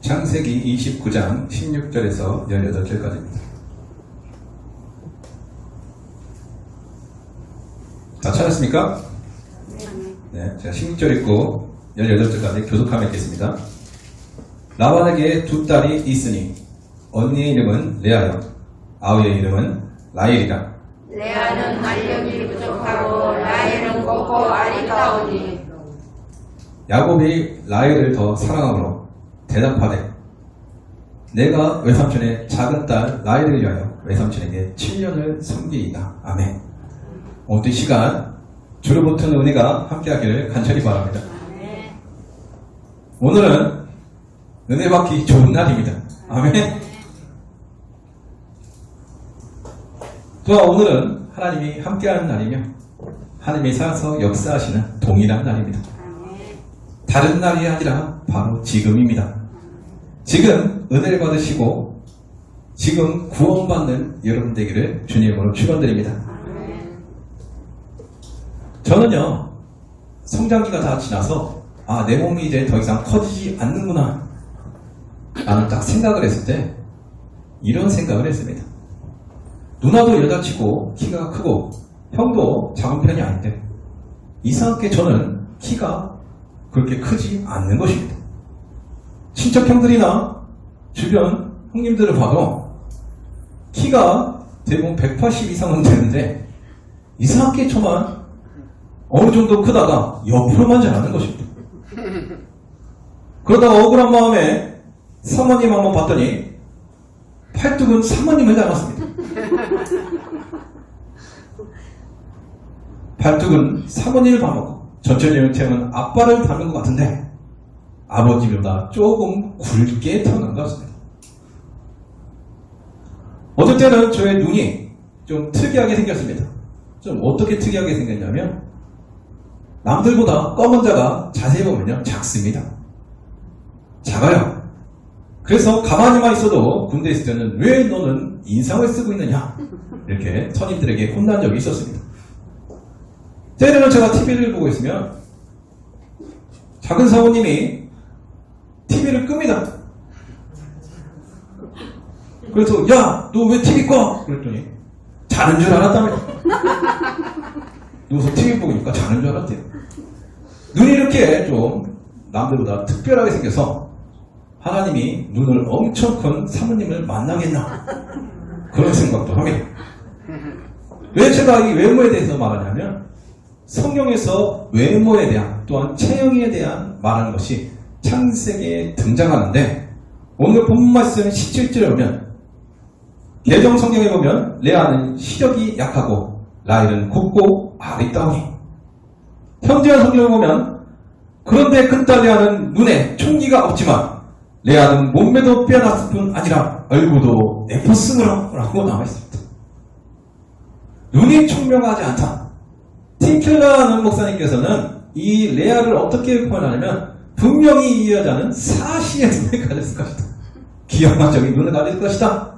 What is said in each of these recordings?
창세기 29장 16절에서 18절까지입니다. 다 찾았습니까? 네, 제가 16절 읽고 18절까지 교독하며 읽겠습니다. 라반에게 두 딸이 있으니 언니의 이름은 레아요 아우의 이름은 라헬이라. 레아는 알력이 부족하고 라헬은 곱고 아리따우니 야곱이 라헬을 더 사랑하므로 대답하되 내가 외삼촌의 작은 딸 라헬을 위하여 외삼촌에게 7년을 섬기이다. 아멘. 오늘 이 시간 주로 붙은 은혜가 함께하기를 간절히 바랍니다. 오늘은 은혜 받기 좋은 날입니다. 아멘. 또한 오늘은 하나님이 함께하는 날이며 하나님이 살아서 역사하시는 동일한 날입니다. 다른 날이 아니라 바로 지금입니다. 지금 은혜를 받으시고 지금 구원받는 여러분 되기를 주님으로 축원드립니다. 저는요, 성장기가 다 지나서 내 몸이 이제 더 이상 커지지 않는구나 라는 딱 생각을 했을 때 이런 생각을 했습니다. 누나도 여자치고 키가 크고 형도 작은 편이 아닌데 이상하게 저는 키가 그렇게 크지 않는 것입니다. 친척 형들이나 주변 형님들을 봐도 키가 대부분 180 이상은 되는데 이상하게 저만 어느 정도 크다가 옆으로만 자라는 것입니다. 그러다가 억울한 마음에 사모님 한번 봤더니 팔뚝은 사모님을 닮았습니다. 팔뚝은 사모님을 닮았고 전체 형태는 아빠를 닮은 것 같은데 아버지보다 조금 굵게 태어난 것 같습니다. 어떨 때는 저의 눈이 좀 특이하게 생겼습니다. 좀 어떻게 특이하게 생겼냐면 남들보다 검은 자가 자세히 보면요 작습니다. 작아요. 그래서 가만히만 있어도 군대에 있을 때는 왜 너는 인상을 쓰고 있느냐 이렇게 선임들에게 혼난 적이 있었습니다. 때로는 제가 TV를 보고 있으면 작은 사모님이 TV를 끕니다. 그래서 야, 너 왜 TV 꺼? 그랬더니 자는 줄 알았다며. 누워서 TV 보고 있으니까 자는 줄 알았대요. 눈이 이렇게 좀 남들보다 특별하게 생겨서 하나님이 눈을 엄청 큰 사모님을 만나겠나 그런 생각도 합니다. 왜 제가 이 외모에 대해서 말하냐면 성경에서 외모에 대한 또한 체형에 대한 말하는 것이 창세기에 등장하는데 오늘 본문 말씀 17절에 보면 개정 성경에 보면 레아는 시력이 약하고 라헬은 곱고 아리따우니 현재한 성경을 보면 그런데 큰딸 레아는 눈에 총기가 없지만 레아는 몸매도 빼어났을 뿐 아니라 얼굴도 예뻤으므로 라고 나와있습니다. 눈이 총명하지 않다. 팀켈러라는 목사님께서는 이 레아를 어떻게 표현하냐면 분명히 이 여자는 사시의 눈을 가졌을 것이다. 기형학적인 눈을 가질 것이다.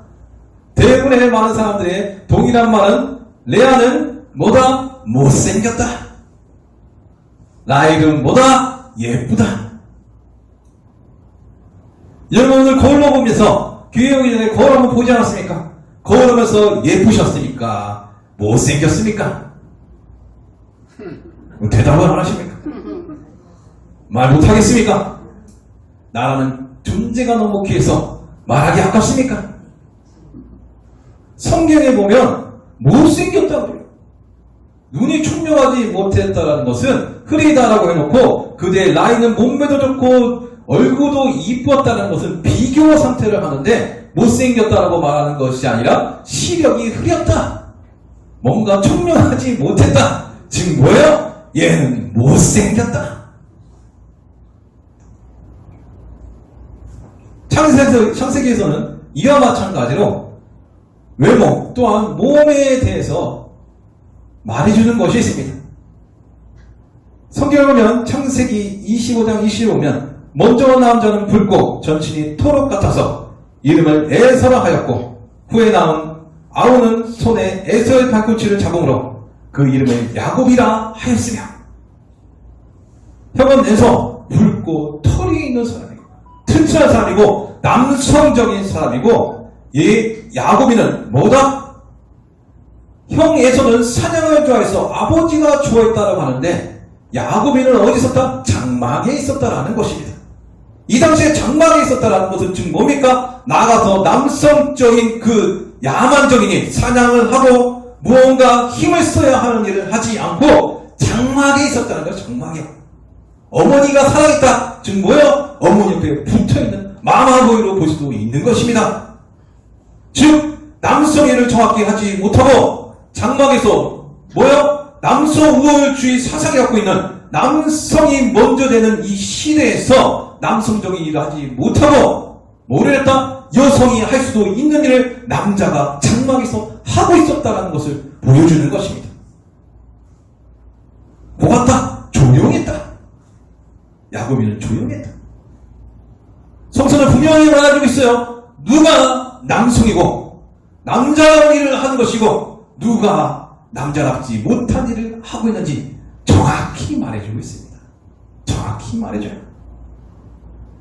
대부분의 많은 사람들의 동일한 말은 레아는 뭐다? 못생겼다. 라헬은 뭐다? 예쁘다. 여러분 오늘 거울로 보면서 교회 오기 전에 거울 한번 보지 않았습니까? 거울 보면서 예쁘셨습니까? 못생겼습니까? 대답을 안 하십니까? 말 못하겠습니까? 나라는 존재가 너무 귀해서 말하기 아깝습니까? 성경에 보면 못생겼다고 해요. 눈이 총명하지 못했다는 것은 흐리다라고 해놓고 그대의 라인은 몸매도 좋고 얼굴도 이뻤다는 것은 비교 상태를 하는데 못생겼다라고 말하는 것이 아니라 시력이 흐렸다. 뭔가 총명하지 못했다. 지금 뭐예요? 얘는 못생겼다. 창세기에서는 이와 마찬가지로 외모 또한 몸에 대해서 말해주는 것이 있습니다. 성경을 보면 창세기 25장 20에 보면 먼저 남자는 붉고 전신이 토록 같아서 이름을 에서라 하였고 후에 낳은 아우는 손에 에서의 발꿈치를 잡음으로 그 이름을 야곱이라 하였으며 형은 에서 붉고 털이 있는 사람이고 튼튼한 사람이고 남성적인 사람이고 이 야곱이는 뭐다? 형 에서는 사냥을 좋아해서 아버지가 좋아했다라고 하는데 야곱이는 어디 있었다? 장막에 있었다라는 것입니다. 이 당시에 장막에 있었다라는 것은 지금 뭡니까? 나가서 남성적인 그 야만적인 일, 사냥을 하고 무언가 힘을 써야 하는 일을 하지 않고 장막에 있었다는 거예요. 장막에. 어머니가 살아있다. 즉 뭐예요? 어머니 옆에 붙어있는 마마보이로 볼 수도 있는 것입니다. 즉 남성 일을 정확히 하지 못하고 장막에서 뭐예요? 남성 우월주의 사상이 갖고 있는 남성이 먼저 되는 이 시대에서 남성적인 일을 하지 못하고 뭐를 했다? 여성이 할 수도 있는 일을 남자가 장막에서 하고 있었다는 것을 보여주는 것입니다. 뭐같다? 조용했다. 야곱이는 조용했다. 성서는 분명히 말해주고 있어요. 누가 남성이고 남자의 일을 하는 것이고 누가 남자답지 못한 일을 하고 있는지 정확히 말해주고 있습니다. 정확히 말해줘요.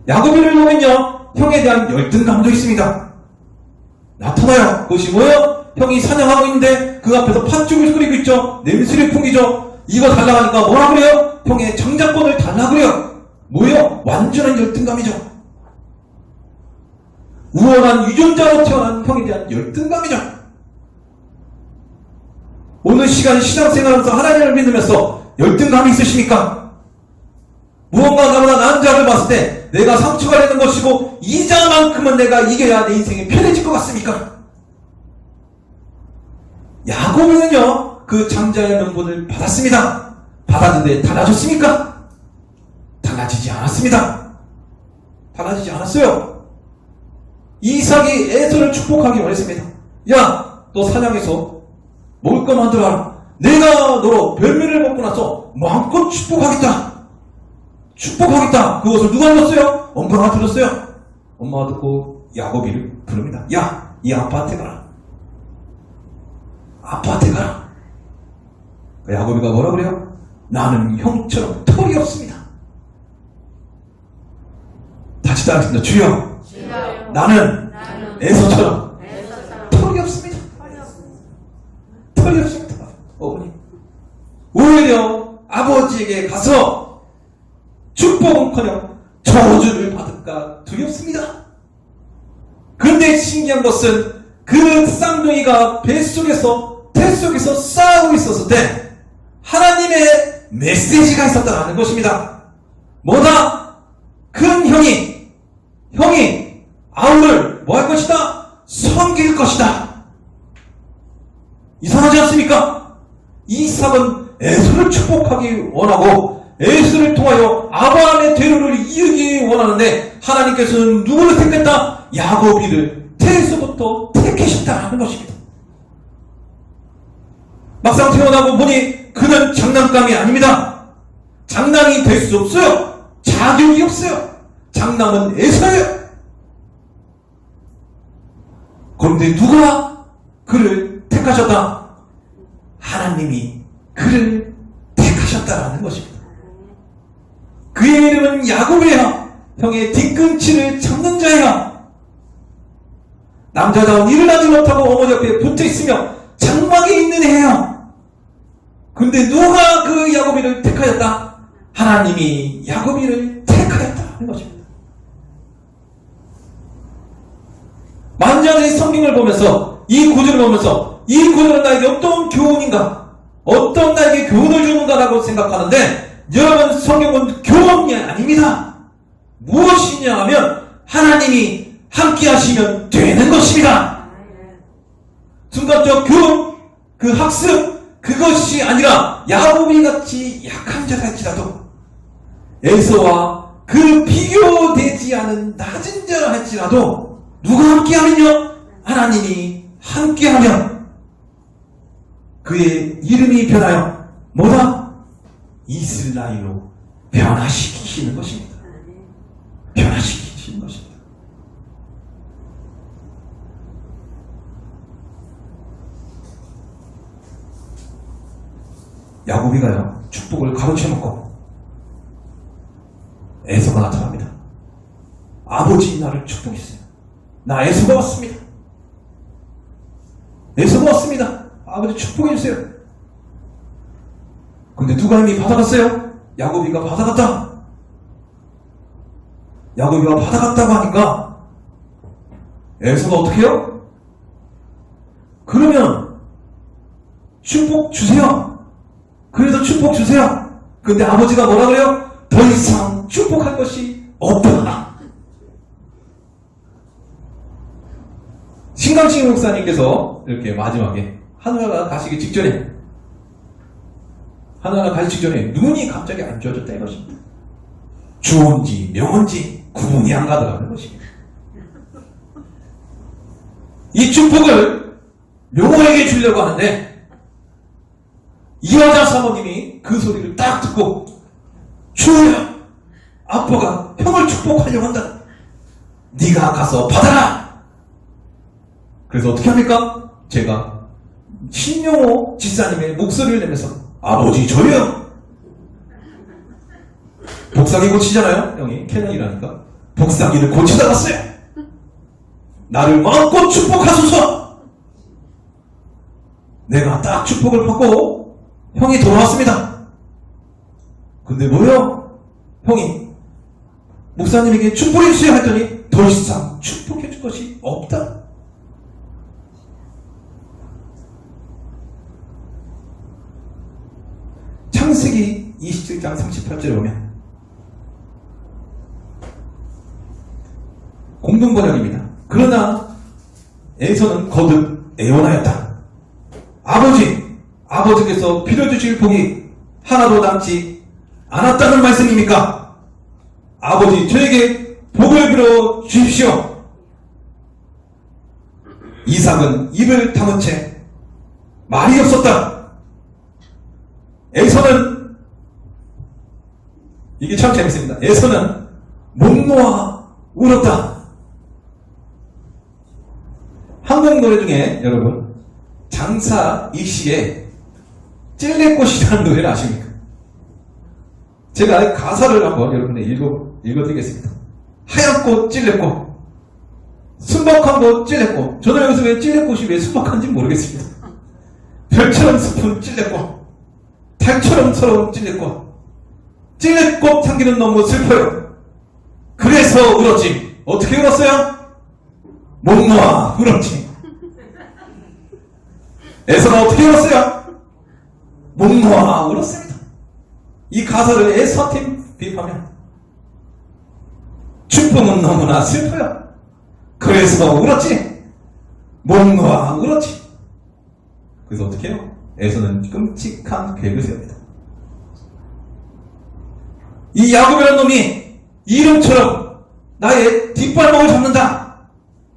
야곱이를 보면요, 형에 대한 열등감도 있습니다. 나타나요. 그것이 뭐예요? 형이 사냥하고 있는데 그 앞에서 팥죽을 끓이고 있죠. 냄새를 풍기죠. 이거 달라고 하니까 뭐라 그래요? 형의 장자권을 달라 그래요. 뭐예요? 완전한 열등감이죠. 우월한 유전자로 태어난 형에 대한 열등감이죠. 오늘 시간 신앙생활하면서 하나님을 믿으면서 열등감이 있으십니까? 무언가 나보다 나은 자를 봤을 때 내가 상처가 되는 것이고 이 자만큼은 내가 이겨야 내 인생이 편해질 것 같습니까? 야곱은요 그 장자의 명분을 받았습니다. 받았는데 달라졌습니까? 달라지지 않았습니다. 달라지지 않았어요. 이삭이 에서를 축복하기 원했습니다. 야, 너 사냥해서 먹을 거 만들어라. 내가 너로 별미를 먹고 나서 마음껏 축복하겠다. 축복하겠다. 그것을 누가 들었어요? 엄마가 들었어요. 엄마가 듣고 야곱이를 부릅니다. 야, 이 아빠한테 가라. 아빠한테 가라. 야곱이가 뭐라 그래요? 나는 형처럼 털이 없습니다. 다시 따라하겠습니다. 주여, 나는 에서처럼 털이 없습니다. 털이 없습니다. 어머니, 오히려 아버지에게 가서 축복은커녕 저주를 받을까 두렵습니다. 그런데 신기한 것은 그 쌍둥이가 뱃속에서 태속에서 싸우고 있었을 때 하나님의 메시지가 있었다는 것입니다. 뭐다? 큰 형이 아우를 뭐 할 것이다? 섬길 것이다. 이상하지 않습니까? 이삭은 에서를 축복하기 원하고 에서를 통하여 아브라함의 대로를 이루기 원하는데 하나님께서는 누구를 택했다? 야곱이를 태에서부터 택하셨다는 것입니다. 막상 태어나고 보니 그는 장난감이 아닙니다. 장난이 될 수 없어요. 자격이 없어요. 장남은 에서예요. 그런데 누가 그를 택하셨다? 하나님이 그를 택하셨다라는 것입니다. 그의 이름은 야곱이야. 형의 뒤꿈치를 잡는 자야. 남자다운 일을 하지 못하고 어머니 옆에 붙어있으며 장막에 있는 애예요. 근데 누가 그 야곱이를 택하였다? 하나님이 야곱이를 택하였다는 것입니다. 만장의 성경을 보면서 이 구절을 보면서 이 구절은 나에게 어떤 교훈인가? 어떤 나에게 교훈을 주는가라고 생각하는데 여러분, 성경은 교훈이 아닙니다. 무엇이냐 하면 하나님이 함께 하시면 되는 것입니다. 순간적 교훈, 그 학습, 그것이 아니라 야곱이 같이 약한 자랄지라도 에서와 그 비교되지 않은 낮은 자라 할지라도 누가 함께하면요? 하나님이 함께하면 그의 이름이 변하여 뭐다? 이스라엘로 변화시키시는 것입니다. 변화시키시는 것입니다. 야곱이가요 축복을 가로채 놓고 에서가 나타납니다. 아버지 나를 축복했어요. 나 에서가 왔습니다. 에서가 왔습니다. 아버지 축복해주세요. 근데 누가 이미 받아갔어요? 야곱이가 받아갔다. 야곱이가 받아갔다고 하니까 에서가 어떻게 해요? 그러면 축복 주세요. 그래서 축복 주세요. 근데 아버지가 뭐라 그래요? 더 이상 축복할 것이 없다. 신강식 목사님께서 이렇게 마지막에 하늘나라 가시기 직전에 눈이 갑자기 안 좋아졌다 이것입니다. 주온지 명온지 구분이 안 가더라는 것입니다. 이 축복을 명호에게 주려고 하는데 이 여자 사모님이 그 소리를 딱 듣고 주호야, 아빠가 형을 축복하려고 한다. 네가 가서 받아라. 그래서 어떻게 합니까? 제가 신용호 집사님의 목소리를 내면서 아버지 저요. 복사기 고치잖아요. 형이 캐논이라니까. 복사기를 고치다 갔어요. 나를 마음껏 축복하소서. 내가 딱 축복을 받고 형이 돌아왔습니다. 근데 뭐요? 형이 목사님에게 축복해주세요 했더니 더 이상 축복해줄 것이 없다. 창세기 27장 38절에 보면 공동번역입니다. 그러나 에서는 거듭 애원하였다. 아버지께서 빌어주실 복이 하나도 남지 않았다는 말씀입니까? 아버지 저에게 복을 빌어 주십시오. 이삭은 입을 다문 채 말이 없었다. 에서는 이게 참 재밌습니다. 에서는 목 놓아 울었다. 한국 노래 중에 여러분 장사 이시의 찔레꽃이라는 노래를 아십니까? 제가 가사를 한번 여러분에게 읽어드리겠습니다. 하얀 꽃 찔레꽃, 순박한 꽃 찔레꽃. 저는 여기서 왜 찔레꽃이 왜 순박한지 모르겠습니다. 별처럼 슬픈 찔레꽃, 달처럼 서러운 찔레꽃, 찔레꽃 향기는 너무 슬퍼요. 그래서 울었지. 어떻게 울었어요? 목 놓아 울었지. 에서가 어떻게 울었어요? 목 놓아 울었습니다. 이 가사를 에서팀 비입하면 축복은 너무나 슬퍼요. 그래서 울었지. 목 놓아 울었지. 그래서 어떻게 해요? 에서는 끔찍한 계획을 세웁니다. 이 야곱이라는 놈이 이름처럼 나의 뒷발목을 잡는다.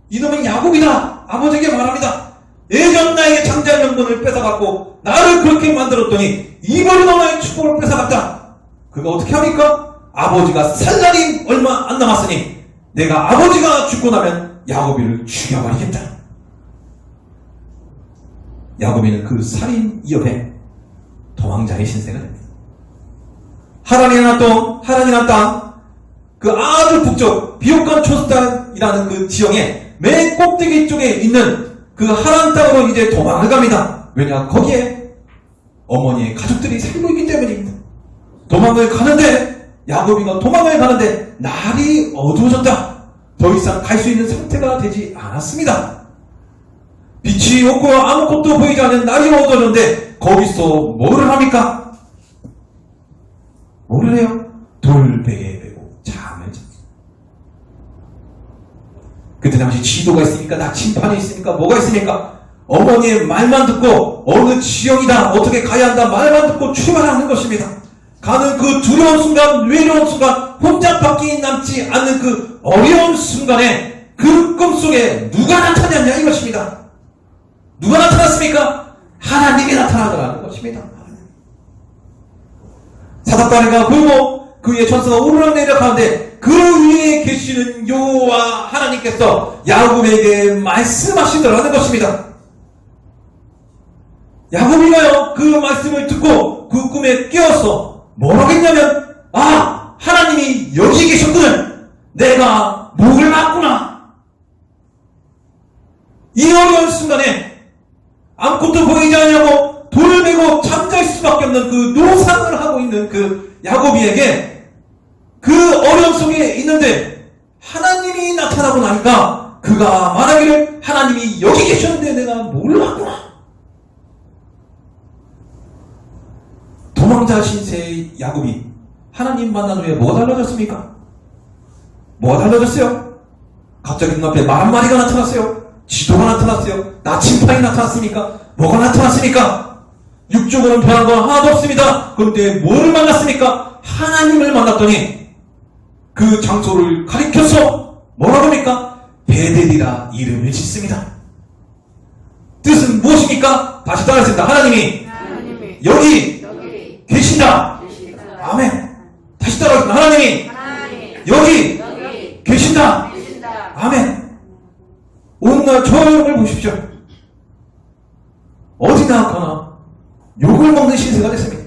이놈은 야곱이다. 아버지에게 말합니다. 예전 나에게 장자의 명분을 뺏어갔고 나를 그렇게 만들었더니 이번에 너의 축복을 뺏어갔다. 그가 어떻게 합니까? 아버지가 살 날이 얼마 안 남았으니 내가 아버지가 죽고 나면 야곱이를 죽여버리겠다. 야곱이는 그 살인 이협에 도망자의 신세가 됩니다. 하란이란 땅, 그 아주 북쪽 비옥간 초스탄이라는 그 지형의 맨 꼭대기 쪽에 있는 그 하란 땅으로 이제 도망을 갑니다. 왜냐? 거기에 어머니의 가족들이 살고 있기 때문입니다. 도망을 가는데 날이 어두워졌다. 더 이상 갈 수 있는 상태가 되지 않았습니다. 빛이 없고 아무것도 보이지 않는 날이 어두워졌는데 거기서 뭐를 합니까? 뭐를 해요? 돌베개 베고 잠을 잡니다. 그때 당시 지도가 있습니까? 나침판이 있습니까? 뭐가 있습니까? 어머니의 말만 듣고 어느 지형이다 어떻게 가야 한다 말만 듣고 출발하는 것입니다. 가는 그 두려운 순간, 외로운 순간, 혼자밖에 남지 않는 그 어려운 순간에 그 꿈속에 누가 나타났냐 이것입니다. 누가 나타났습니까? 하나님이 나타나더라는 것입니다. 사닥다리가 보이고 그의 천사가 오르락내리락 하는데 그 위에 계시는 여호와 하나님께서 야곱에게 말씀하시더라는 것입니다. 야곱이가요 그 말씀을 듣고 그 꿈에 깨어서 뭘 하겠냐면 하나님이 여기 계셨거든. 내가 뭘 어려운 순간에 아무것도 보이지 않냐고 돌을 메고 잠잘 수밖에 없는 그 노상을 하고 있는 그 야곱이에게 그 어려움 속에 있는데 하나님이 나타나고 나니까 그가 말하기를 하나님이 여기 계셨는데 내가 몰랐구나. 도망자 신세의 야곱이 하나님 만난 후에 뭐가 달라졌습니까? 뭐가 달라졌어요? 갑자기 눈앞에 말 한마디가 나타났어요. 지도가 나타났어요. 나침판이 나타났습니까? 뭐가 나타났습니까? 육적으로는 변한 건 하나도 없습니다. 그런데 뭐를 만났습니까? 하나님을 만났더니 그 장소를 가리켜서 뭐라고 합니까? 베델이라 이름을 짓습니다. 뜻은 무엇입니까? 다시 따라했습니다. 하나님이 여기 계신다. 아멘. 다시 따라했습니다. 하나님이 여기 계신다. 아멘. 오늘날 저 여러분을 보십시오. 어디나 가나 욕을 먹는 신세가 됐습니다.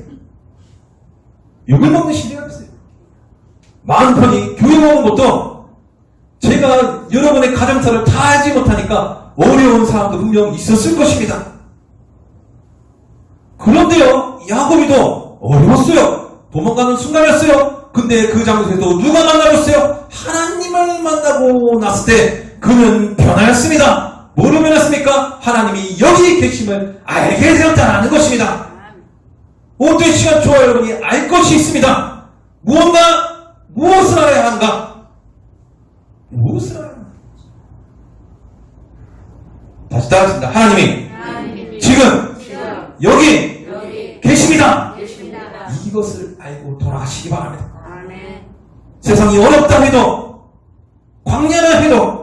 욕을 먹는 신세가 됐어요. 많은 편이 교회 오는 것도 제가 여러분의 가정사를 다 알지 못하니까 어려운 사람도 분명 있었을 것입니다. 그런데요, 야곱이도 어려웠어요. 도망가는 순간이었어요. 근데 그 장소에도 누가 만나줬어요? 하나님을 만나고 났을 때 그는 변하였습니다. 뭐로 변했습니까? 하나님이 여기 계심을 알게 되었다는 것입니다. 오늘 시간 저와 여러분이 알 것이 있습니다. 무엇을 알아야 하는가? 무엇을 알아야 하는가? 다시 따라합니다. 하나님이 지금 여기 계십니다. 이것을 알고 돌아가시기 바랍니다. 세상이 어렵다 해도 광야라 해도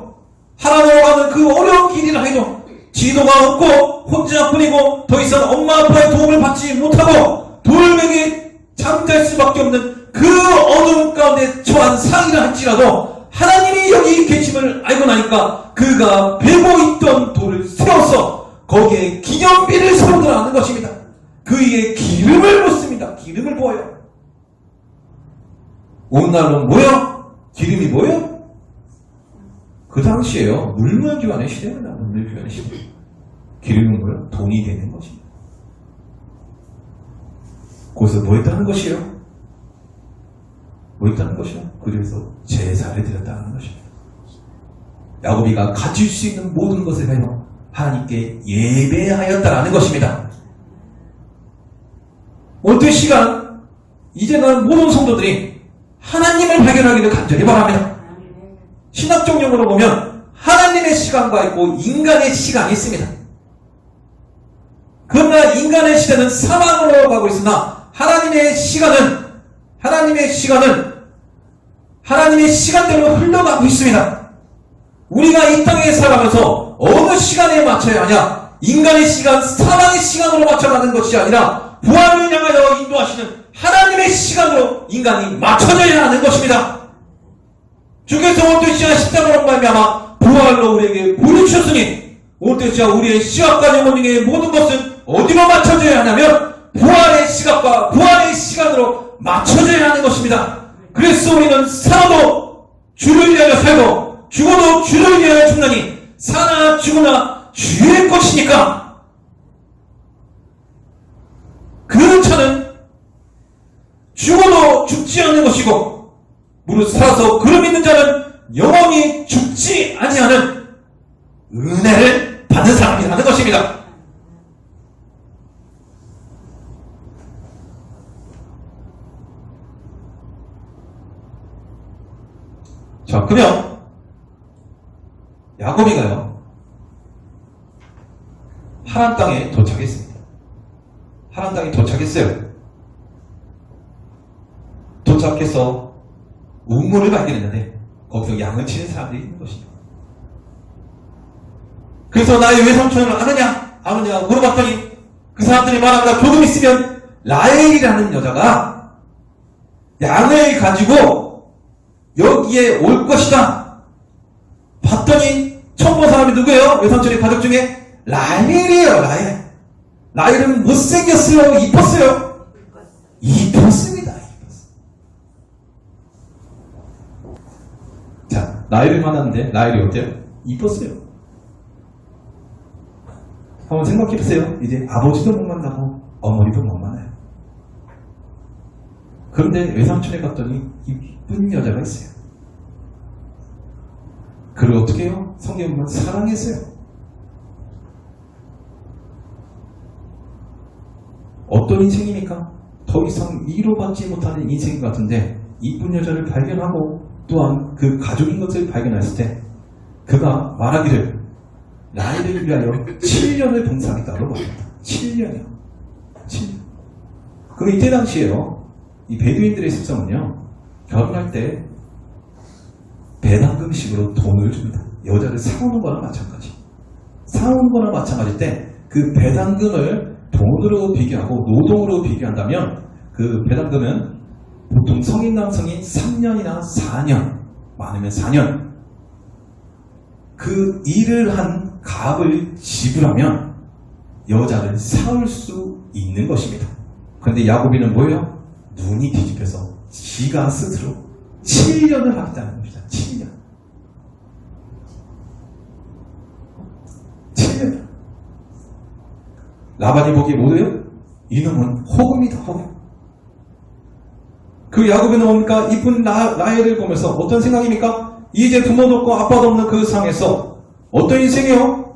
하나님으로 가는 그 어려운 길이라 해도 지도가 없고 혼자뿐이고 더 이상 엄마 아빠의 도움을 받지 못하고 돌멩이에 잠잘 수밖에 없는 그 어두운 가운데 처한 상이라 할지라도 하나님이 여기 계심을 알고 나니까 그가 베고 있던 돌을 세워서 거기에 기념비를 세우더라는 것입니다. 그에게 기름을 붓습니다. 기름을 부어요. 오늘날은 뭐요? 기름이 뭐요? 그 당시에요. 물물교환의 시대입니다. 물물교환의 시대. 기름은 뭐요? 돈이 되는 것입니다. 거기서 뭐 했다는 것이에요? 뭐 했다는 것이요? 그래서 제사를 드렸다는 것입니다. 야곱이가 가질 수 있는 모든 것을 가요 하나님께 예배하였다라는 것입니다. 오늘 시간 이제는 모든 성도들이 하나님을 발견하기를 간절히 바랍니다. 신학적 용어로 보면 하나님의 시간과 있고 인간의 시간이 있습니다. 그러나 인간의 시대는 사망으로 가고 있으나 하나님의 시간대로 흘러가고 있습니다. 우리가 이 땅에 살아가면서 어느 시간에 맞춰야 하냐? 인간의 시간, 사망의 시간으로 맞춰가는 것이 아니라 부활을 향하여 인도하시는 하나님의 시간으로 인간이 맞춰져야 하는 것입니다. 주께서 오늘 시간 십자가로 말미암아 부활로 우리에게 부를 주셨으니 오늘 시간 우리의 시각과 영혼의 모든 것은 어디로 맞춰져야 하냐면 부활의 시각과 부활의 시간으로 맞춰져야 하는 것입니다. 그래서 우리는 살아도 주를 위하여 살고 죽어도 주를 위하여 죽나니 사나 죽으나 주의 것이니까 그 차는 죽어도 죽지 않는 것이고 무릇 살아서 그를 믿는 자는 영원히 죽지 아니하는 은혜를 받는 사람이라는 것입니다. 자, 그러면 야곱이가요 하란 땅에 도착했습니다. 하란 땅에 도착했어요. 도착해서 우물을 발견했는데 거기서 양을 치는 사람들이 있는 것입니다. 그래서 나의 외삼촌을 아느냐 물어봤더니 그 사람들이 말합니다. 조금 있으면 라헬이라는 여자가 양을 가지고 여기에 올 것이다. 봤더니 처음 본 사람이 누구예요? 외삼촌의 가족 중에 라헬이에요. 라헬은 못생겼어요? 이뻤어요? 이뻤습니다. 자, 라헬을 만났는데 라헬이 어때요? 이뻤어요. 한번 생각해보세요. 이제 아버지도 못 만나고 어머니도 못 만나요. 그런데 외삼촌에 갔더니 이쁜 여자가 있어요. 그를 어떻게 해요? 성경에 보면 사랑했어요. 어떤 인생입니까? 더 이상 위로받지 못하는 인생 같은데 이쁜 여자를 발견하고 또한 그 가족인 것을 발견했을 때 그가 말하기를 나이를 위하여 7년을 봉사하겠다고 말합니다. 7년이요. 7년. 그 이때 당시에요. 이 베두인들의 습성은요. 결혼할 때 배당금식으로 돈을 줍니다. 여자를 사오는 거나 마찬가지. 사오는 거나 마찬가지일 때 그 배당금을 돈으로 비교하고 노동으로 비교한다면 그 배당금은 보통 성인 남성이 3년이나 4년, 많으면 4년 그 일을 한 값을 지불하면 여자를 사올 수 있는 것입니다. 그런데 야곱이는 뭐예요? 눈이 뒤집혀서 지가 스스로 7년을 하겠다는 겁니다. 7년. 7년. 라반이 보기에 뭐예요? 이놈은 호금이다, 호금. 그 야곱은 뭡니까? 이쁜 라헬을 보면서 어떤 생각입니까? 이제 부모도 없고 아빠도 없는 그 상에서 어떤 인생이에요?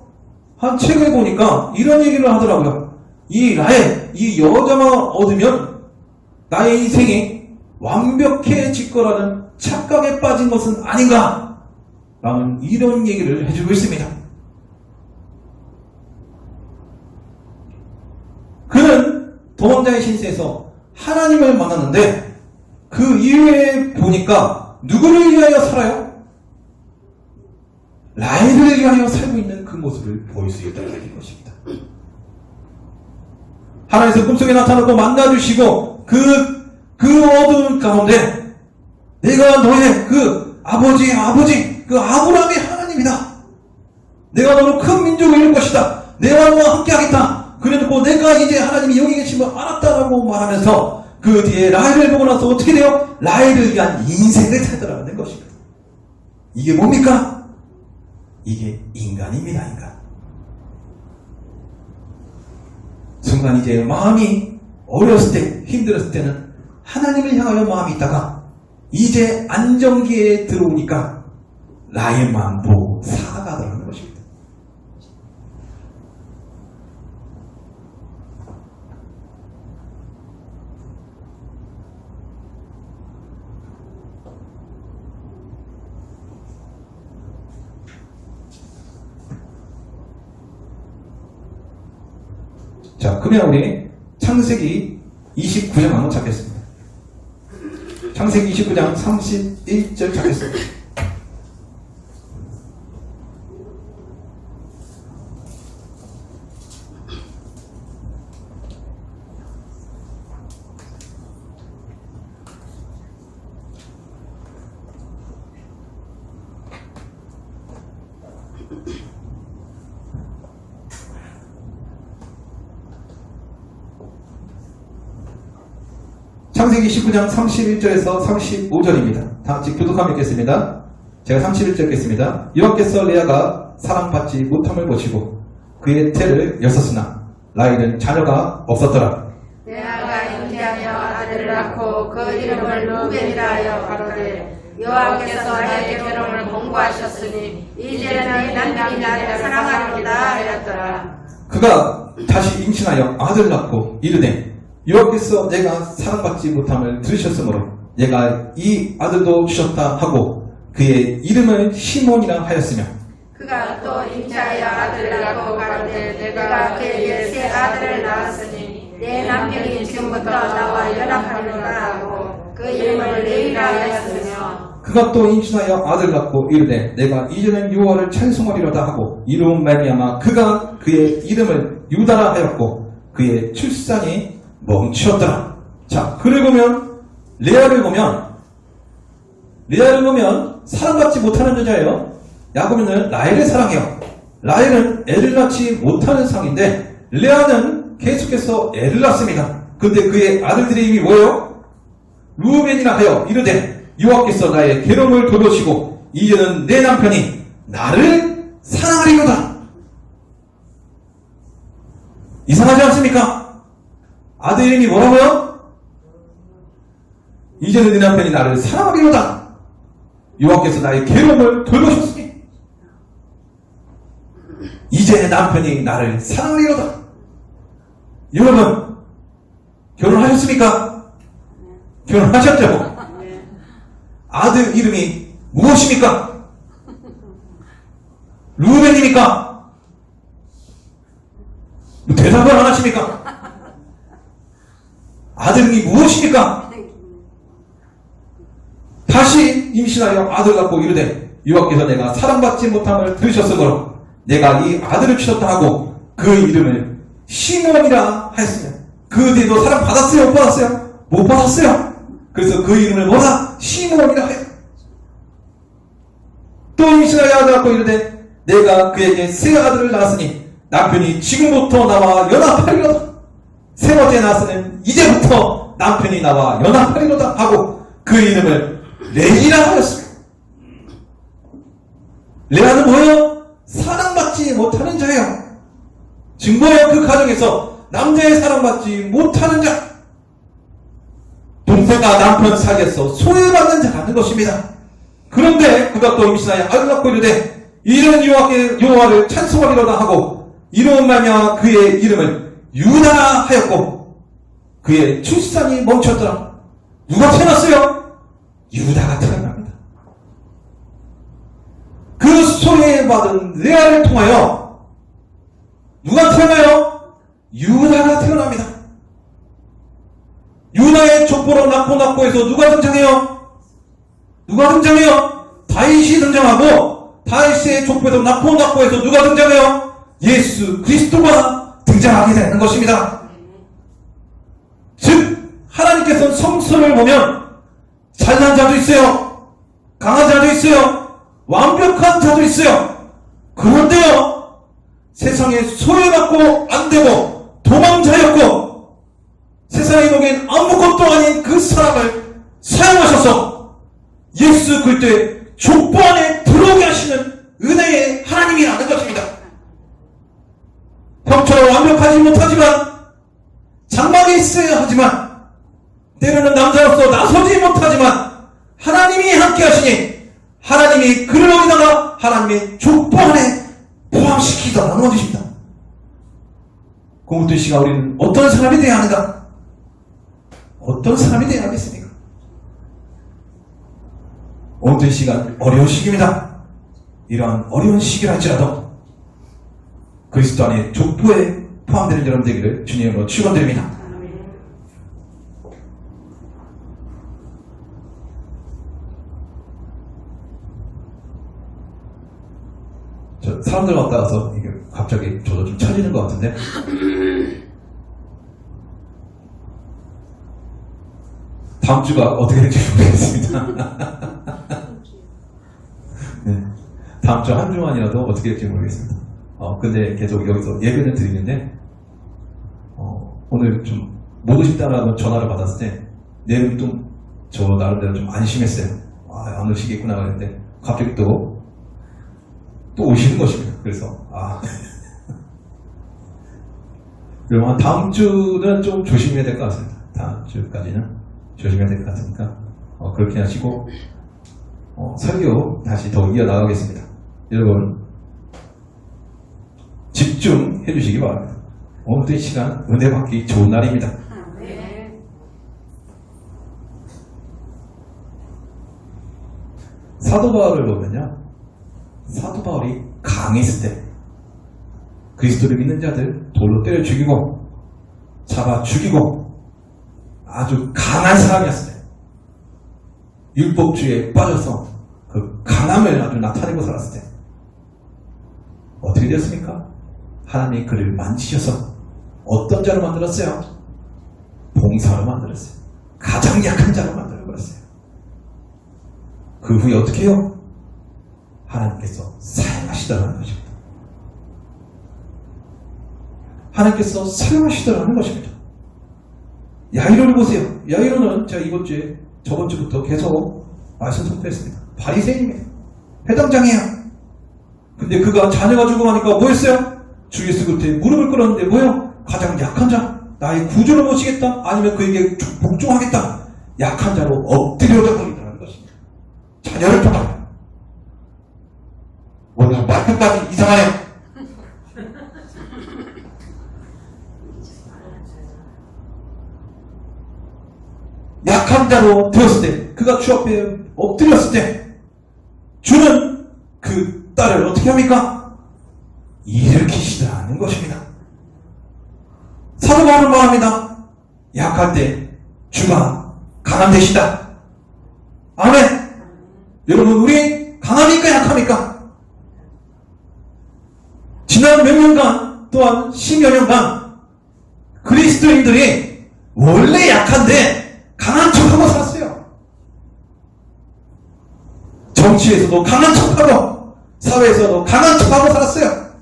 한 책을 보니까 이런 얘기를 하더라고요. 이 라헬, 이 여자만 얻으면 나의 인생이 완벽해질 거라는 착각에 빠진 것은 아닌가? 라는 이런 얘기를 해주고 있습니다. 그는 도망자의 신세에서 하나님을 만났는데 그 이후에 보니까 누구를 위하여 살아요? 라헬을 위하여 살고 있는 그 모습을 보일 수 있다는 것입니다. 하나님께서 꿈속에 나타나고 만나주시고 그 어두운 가운데 내가 너의 그 아버지 그 아브라함의 하나님이다. 내가 너로 큰 민족을 이룰 것이다. 내가 너와 함께 하겠다. 그래놓고 내가 이제 하나님이 여기 계심을 알았다라고 말하면서 그 뒤에 라헬을 보고 나서 어떻게 돼요? 라헬을 위한 인생을 살더라는 것입니다. 이게 뭡니까? 이게 인간입니다. 인간. 순간 이제 마음이 어렸을 때 힘들었을 때는 하나님을 향하여 마음이 있다가 이제 안정기에 들어오니까 라헬만 보고 살아가더라는 것입니다. 자, 그러면 우리 창세기 29장 한번 찾겠습니다. 창세기 29장 31절 찾겠습니다. 창세기 19장 31절에서 35절입니다. 다 같이 교독하면 읽겠습니다. 제가 31절 읽겠습니다. 여호와께서 레아가 사랑받지 못함을 보시고 그의 태를 여섰으나 라헬은 자녀가 없었더라. 레아가 잉태하여 아들을 낳고 그 이름을 루벤이라 하여 가로되 여호와께서 나의 괴로움을 공고하셨으니 이제는 남편이 나를 사랑하리로다 하였더라. 그가 다시 임신하여 아들을 낳고 이르되 여호와께서 내가 사랑받지 못함을 들으셨으므로 내가 이 아들도 주셨다 하고 그의 이름을 시몬이라 하였으며 그가 또 임자하여 아들을 낳고 가로되 내가 그에게 새 아들을 낳았으니 내 남편이 지금부터 나와 연합하리로다 하고 그 이름을 레위라 하였으며 그가 또 임신하여 아들을 낳고 이르되 내가 이제는 여호와를 찬송하리로다 하고 이로운 말미암아 그가 그의 이름을 유다라 하였고 그의 출산이 멈추었더라. 자, 그를 보면 레아를 보면 사랑받지 못하는 여자예요. 야곱은 라헬을 사랑해요. 라헬은 애를 낳지 못하는 상인데 레아는 계속해서 애를 낳습니다. 그런데 그의 아들들의 이름이 뭐예요? 루벤이라 하여 이르되 여호와께서 나의 괴로움을 돌보시고 이제는 내 남편이 나를 사랑하리로다. 이상하지 않습니까? 아들 이름이 뭐라고요? 이제는 네 남편이 나를 사랑하리로다. 여호와께서 나의 괴로움을 돌보셨으니 이제 남편이 나를 사랑하리로다. 여러분, 결혼하셨습니까? 결혼하셨죠? 아들 이름이 무엇입니까? 루벤입니까? 대답을 안 하십니까? 아들 이름이 무엇입니까? 다시 임신하여 아들 갖고 이르되 여호와께서 내가 사랑받지 못함을 들으셨으므로 내가 이 아들을 주셨다 하고 그 이름을 시몬이라 하였으며 그 뒤에도 사랑받았어요? 못 받았어요? 못 받았어요. 그래서 그 이름을 뭐라? 시몬이라 하여. 또 임신하여 아들 갖고 이르되 내가 그에게 새 아들을 낳았으니 남편이 지금부터 나와 연합하리로다. 세 번째 낳았으니 이제부터 남편이 나와 연합하리로다 하고 그 이름을 레이라 하였습니다. 레아는 뭐예요? 사랑받지 못하는 자예요. 증거예요. 그 가정에서 남자의 사랑받지 못하는 자. 동생과 남편 사이에서 소외받는 자라는 것입니다. 그런데 그가 또 임신하여 아들 갖고 이르되 이런 여호와를 찬송하리로다 하고 이로 말미암아 그의 이름을 유다 하였고 그의 출산이 멈췄더라. 누가 태어났어요? 유다가 태어납니다. 그 소외받은 레아를 통하여 누가 태어나요? 유다가 태어납니다. 유다의 족보로 낳고 해서 누가 등장해요? 누가 등장해요? 다윗이 등장하고 다윗의 족보에서 낳고 해서 누가 등장해요? 예수 그리스도가 등장하게 되는 것입니다. 즉 하나님께서는 성서를 보면 잘난 자도 있어요. 강한 자도 있어요. 완벽한 자도 있어요. 그런데요, 세상에 소외받고 안되고 도망자였고 세상에 보기엔 아무것도 아닌 그 사람을 사용하셔서 예수 그리스도의 족보 안에 들어오게 하시는 은혜의 하나님이라는 것입니다. 형처럼 완벽하지 못하지만 장막에 있어야 하지만 때로는 남자로서 나서지 못하지만 하나님이 함께 하시니 하나님이 그를 어디다가 하나님의 족보 안에 포함시키더라는 것입니다. 공부된 시간 우리는 어떤 사람이 되어야 하는가? 어떤 사람이 되어야 하겠습니까? 오늘 시간 어려운 시기입니다. 이러한 어려운 시기랄지라도 그리스도 안에 족보에 포함되는 여러분 되기를 주님으로 축원드립니다. 저 사람들 왔다 가서 이게 갑자기 저도 좀 처지는 것 같은데 다음 주가 어떻게 될지 모르겠습니다. 네. 다음 주 한 주만이라도 어떻게 될지 모르겠습니다. 근데 계속 여기서 예배는 드리는데 오늘 좀 못 오신다라는 전화를 받았을 때 내일은 좀 저 나름대로 좀 안심했어요. 안 오시겠구나 그랬는데 갑자기 또 오시는 것입니다. 그래서 그러면 다음 주는 좀 조심해야 될 것 같습니다. 다음 주까지는 조심해야 될 것 같으니까 그렇게 하시고 설교 다시 더 이어나가겠습니다. 여러분 집중해 주시기 바랍니다. 오늘 이 시간 은혜 받기 좋은 날입니다. 사도 바울을 보면요, 사도 바울이 강했을 때 그리스도를 믿는 자들 돌로 때려 죽이고 잡아 죽이고 아주 강한 사람이었을 때 율법주의에 빠져서 그 강함을 아주 나타내고 살았을 때 어떻게 되었습니까? 하나님이 그를 만지셔서 어떤 자로 만들었어요? 봉사로 만들었어요. 가장 약한 자로 만들어버렸어요. 그 후에 어떻게 해요? 하나님께서 사용하시더라는 것입니다. 하나님께서 사용하시더라는 것입니다. 야이로를 보세요. 야이로는 제가 이번 주에 저번 주부터 계속 말씀 선포했습니다. 바리새인이에요. 회당장이에요. 근데 그가 자녀가 죽고 나니까 뭐 했어요? 주 예수 그리스도의 무릎을 꿇었는데 뭐요? 가장 약한 자, 나의 구조를 모시겠다, 아니면 그에게 복종하겠다, 약한 자로 엎드려져 버리더라는 것입니다. 자녀를 통하여. 오늘 말끝까지 이상하네요. 약한 자로 되었을 때, 그가 주 앞에 엎드렸을 때, 주는 그 딸을 어떻게 합니까? 일으키시더라는 것입니다. 사도 바울은 말합니다. 약할 때 주가 강한 되시다. 아멘. 여러분, 우리 강합니까 약합니까? 지난 몇 년간, 또한 10여 년간 그리스도인들이 원래 약한데 강한 척하고 살았어요. 정치에서도 강한 척하고 사회에서도 강한 척하고 살았어요.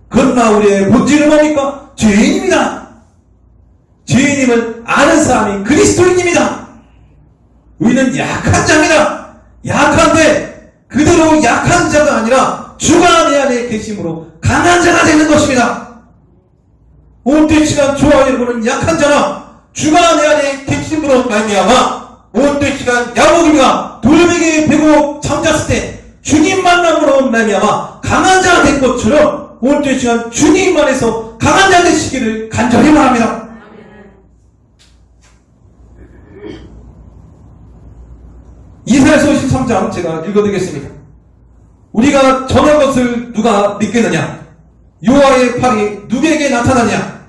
그러나 우리의 본질은 뭡니까? 죄인입니다. 죄인임을 아는 사람이 그리스도인입니다. 우리는 약한 자입니다. 약한데 그대로 약한 자가 아니라 주가 내 안에 계심으로 강한 자가 되는 것입니다. 온때 시간 저와 여러분은 약한 자나 주가 내 안에 계심으로 말미암아 온때 시간 야곱이가 돌멩이에 베고 잠잤을 때 주님 만남으로 말미암아 강한 자가 된 것처럼 온때 시간 주님 안에서 강한 자 되시기를 간절히 바랍니다. 이사야서 53장 제가 읽어드리겠습니다. 우리가 전한 것을 누가 믿겠느냐? 여호와의 팔이 누구에게 나타나냐?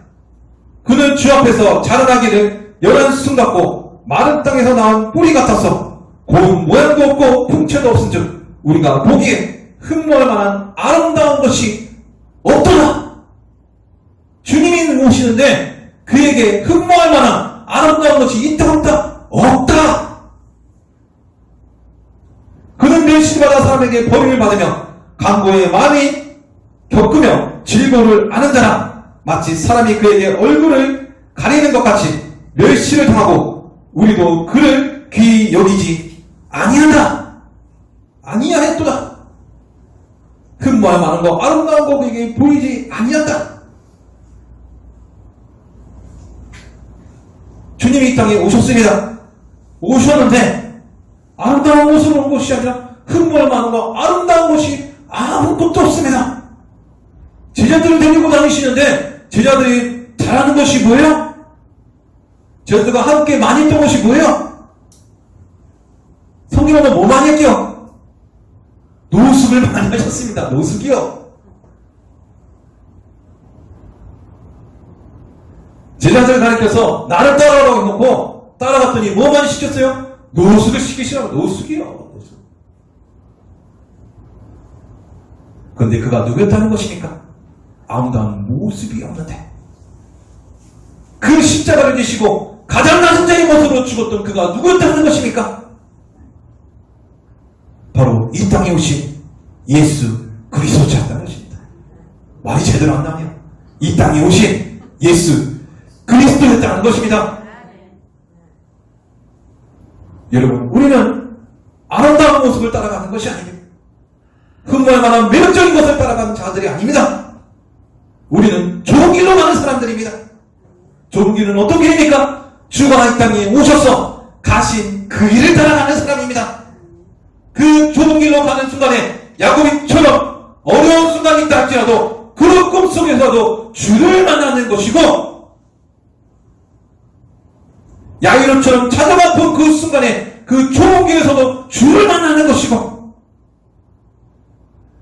그는 주 앞에서 자라나기를 열한 수순 같고 마른 땅에서 나온 뿌리 같아서 고운 모양도 없고 풍채도 없은즉 우리가 보기에 흠모할 만한 아름다운 것이 없도다. 주님이 오시는데 그에게 흠모할 만한 아름다운 것이 있다 없다? 없다. 그는 멸시받아 사람에게 버림을 받으며 강고의 마음이 겪으며 질고를 아는 자라. 마치 사람이 그에게 얼굴을 가리는 것 같이 멸시를 당하고 우리도 그를 귀히 여기지 아니한다. 아니하였도다. 흠모할 만한 거 아름다운 거 그에게 보이지 아니한다. 주님이 이 땅에 오셨습니다. 오셨는데 아름다운 옷으로 온 것이 아니라 흠모할 만한 거 아름다운 것이 아무것도 없습니다. 제자들을 데리고 다니시는데 제자들이 잘하는 것이 뭐예요? 제자들과 함께 많이 했던 것이 뭐예요? 성경은 뭐 많이 했게요? 노숙을 많이 하셨습니다. 노숙이요. 제자들을 가르쳐서 나를 따라가라고 해놓고 따라갔더니 뭐 많이 시켰어요? 노숙을 시키시라고. 노숙이요. 그런데 그가 누구였다는 것입니까? 아름다운 모습이 없는데 그 십자가를 지시고 가장 낮은 자의 모습으로 죽었던 그가 누구였다는 것입니까? 바로 이 땅에 오신 예수 그리스도였다는 것입니다. 말이 제대로 안 나와요. 이 땅에 오신 예수 그리스도였다는 것입니다. 여러분, 우리는 아름다운 모습을 따라가는 것이 아닙니다. 흠모할 만한 매력적인 것을 따라가는 자들이 아닙니다. 우리는 좁은 길로 가는 사람들입니다. 좁은 길은 어떤 길입니까? 주가 이 땅에 오셔서 가신 그 길을 따라가는 사람입니다. 그 좁은 길로 가는 순간에 야곱이처럼 어려운 순간이 있다 할지라도 그 꿈속에서도 주를 만나는 것이고 야이로처럼 찾아봤던 그 순간에 그 좁은 길에서도 주를 만나는 것이고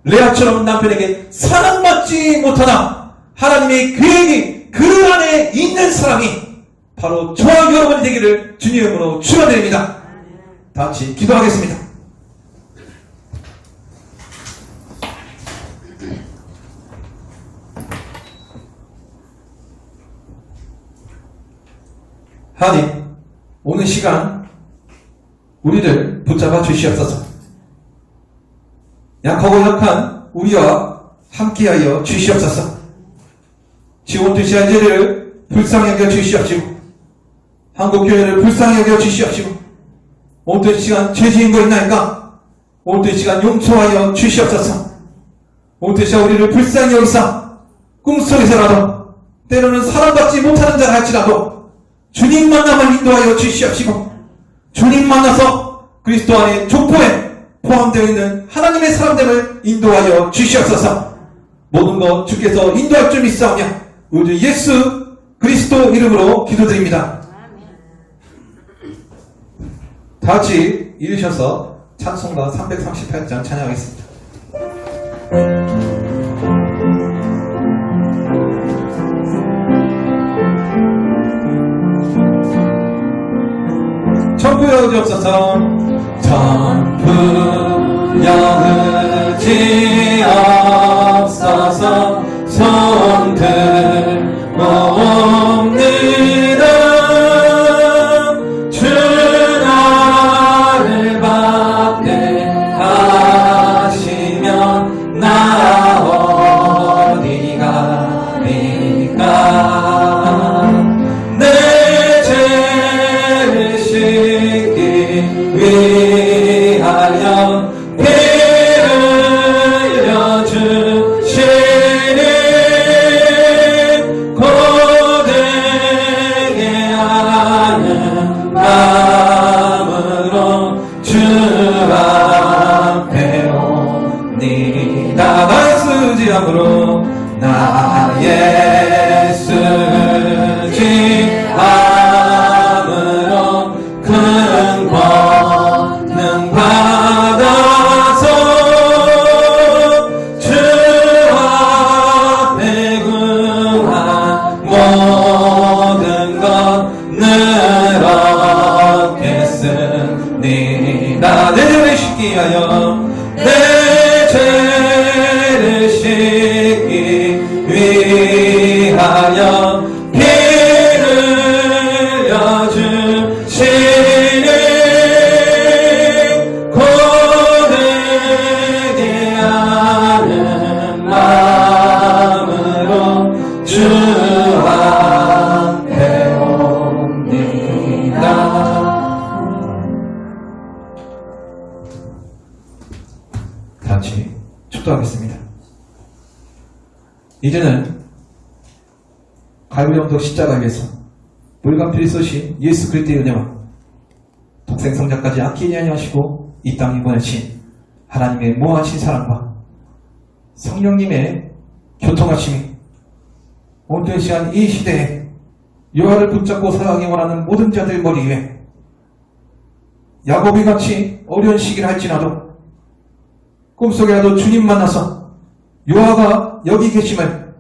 레아처럼 남편에게 사랑받지 못하나 하나님의 계획이 그 안에 있는 사람이 바로 저와 여러분이 되기를 주님으로 축원드립니다. 다 같이 기도하겠습니다. 하나님, 오늘 시간 우리를 붙잡아 주시옵소서. 약하고 약한 우리와 함께하여 주시옵소서. 지금 온 시간 예배를 불쌍히 여겨 주시옵시고 한국교회를 불쌍히 여겨 주시옵시고 온 시간 죄지은 거 있나이까 온 시간 용서하여 주시옵소서. 온 시간 우리를 불쌍히 여기사 꿈속에서라도 때로는 사랑받지 못하는 자라 할지라도 주님 만남을 인도하여 주시옵시고 주님 만나서 그리스도 안에 족보에 포함되어 있는 하나님의 사람됨을 인도하여 주시옵소서. 모든 것 주께서 인도할 줄 믿사오며 우리 예수 그리스도 이름으로 기도드립니다. 다 같이 읽으셔서 찬송가 338장 찬양하겠습니다. 천부여 의지없어서 천부여 의지없어서 손들어옵니다. 주 나를 받대하시면 나 어디 가리까. 내 죄를 씻기 위하여 피를 흘려주시니 고되게 하는 마음으로 주 앞에 옵니다. 나의 쓰지함으로 나의 쓰지함으로 큰 권능 받아서 주 앞에 구한 모든 것을 얻겠습니다. 내 죄를 씻기 위하여 내 죄를 씻기 위하여 피를 흘려주시니 고되게 하는 마음으로 주 앞에 옵니다. 같이 축도하겠습니다. 이제는 갈보리 십자가에서 불가피히 쏘신 예수 그리스도의 은혜와 독생성자까지 아끼지 아니하시고 이 땅에 보내신 하나님의 무한하신 사랑과 성령님의 교통하심이 오늘 시간 이 시대에 요한을 붙잡고 살아가기 원하는 모든 자들 머리 위에 야곱이 같이 어려운 시기를 할지라도 꿈속에라도 주님 만나서 요한가 여기 계심을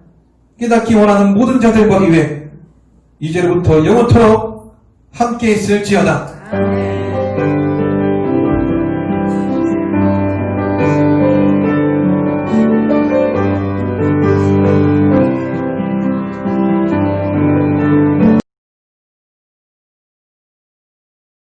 깨닫기 원하는 모든 자들 머리 위에 이제로부터 영원토록 함께 있을지어다.